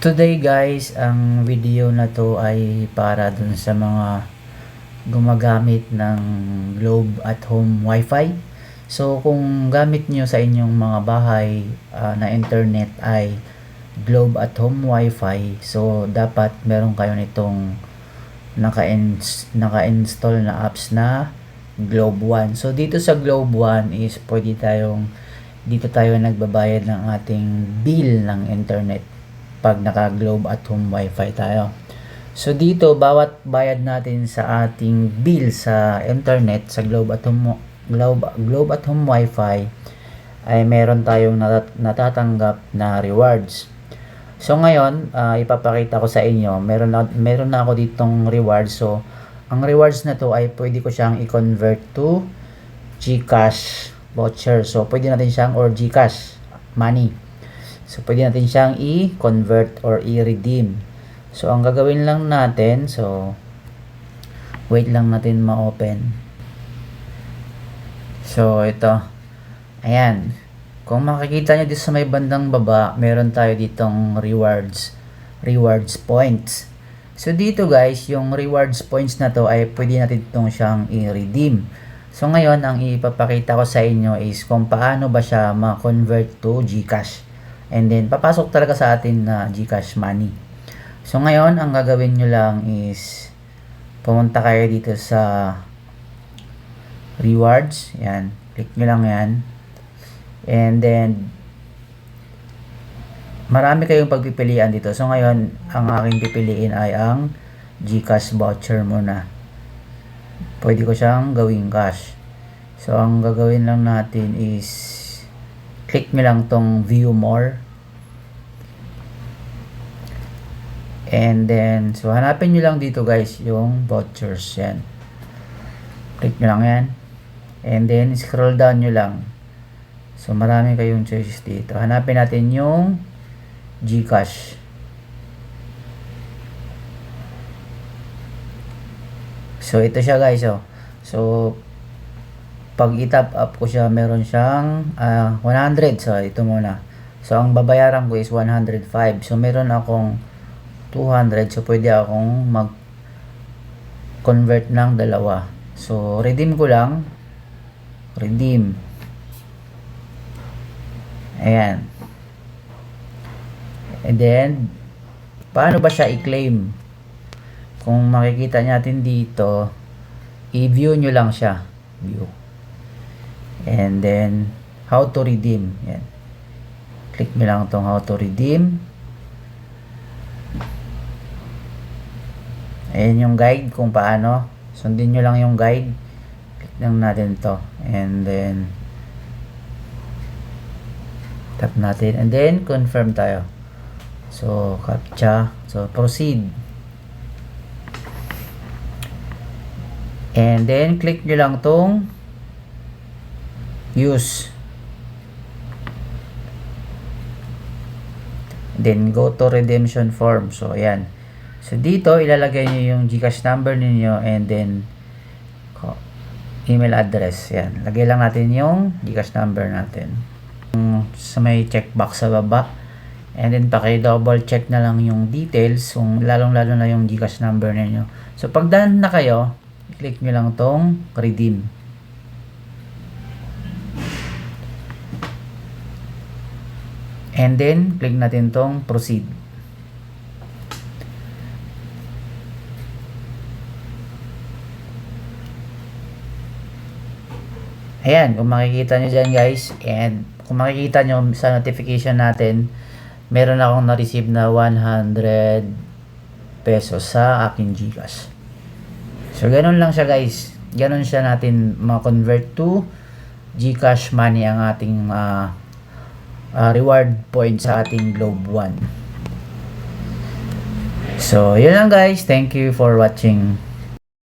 Today guys, ang video na to ay para dun sa mga gumagamit ng Globe at Home Wi-Fi. So kung gamit nyo sa inyong mga bahay na internet ay Globe at Home Wi-Fi, so dapat meron kayo nitong naka-install na apps na Globe One. So dito sa Globe One is dito tayo nagbabayad ng ating bill ng internet pag naka Globe at Home Wi-Fi tayo. So dito bawat bayad natin sa ating bill sa internet sa Globe at Home Wi-Fi ay meron tayong natatanggap na rewards. So ngayon, ipapakita ko sa inyo, meron na ako ditong rewards. So ang rewards na to ay pwede ko siyang i-convert to GCash voucher. So pwede natin siyang, or GCash money. So pwede natin siyang i-convert or i-redeem. So ang gagawin lang natin, so wait lang natin ma-open. So ito, ayan, kung makikita nyo dito sa may bandang baba, meron tayo ditong rewards points. So dito guys, yung rewards points na to ay pwede natin itong siyang i-redeem. So ngayon, ang ipapakita ko sa inyo is kung paano ba siya ma-convert to GCash. And then, papasok talaga sa atin na GCash money. So, ngayon, ang gagawin nyo lang is pumunta kayo dito sa rewards. Yan. Click nyo lang yan. And then, marami kayong pagpipilian dito. So, ngayon, ang aking pipiliin ay ang GCash voucher muna. Pwede ko siyang gawing cash. So, ang gagawin lang natin is click nyo lang tong view more. And then, so hanapin nyo lang dito guys yung vouchers. Yan. Click nyo lang yan. And then, scroll down nyo lang. So, marami kayong choices dito. Hanapin natin yung GCash. So, ito siya guys. Oh. So, pag i-top up ko siya, meron siyang 100. So, ito muna. So, ang babayaran ko is 105. So, meron akong 200. So, pwede akong mag-convert ng dalawa. So, redeem ko lang. Redeem. Ayan. And then, paano ba siya i-claim? Kung makikita natin dito, i-view nyo lang siya. View. And then, how to redeem. Yan. Click mo lang itong how to redeem. Ayan yung guide kung paano. Sundin nyo lang yung guide. Click lang natin to. And then, tap natin. And then, confirm tayo. So, captcha. So, proceed. And then, click nyo lang tong use. Then go to redemption form. So ayan. So dito ilalagay niyo yung GCash number niyo and then email address. Yan. Lagay lang natin yung GCash number natin. Sa may checkbox sa baba. And then paki-double check na lang yung details, kung lalong-lalo na yung GCash number niyo. So pag done na kayo, click niyo lang tong redeem. And then, click natin tong proceed. Ayan, kung makikita nyo dyan guys, and kung makikita nyo sa notification natin, meron akong na-receive na 100 pesos sa aking GCash. So, ganun lang siya guys. Ganun siya natin ma-convert to GCash money ang ating reward point sa ating Globe One. So, yun lang guys. Thank you for watching.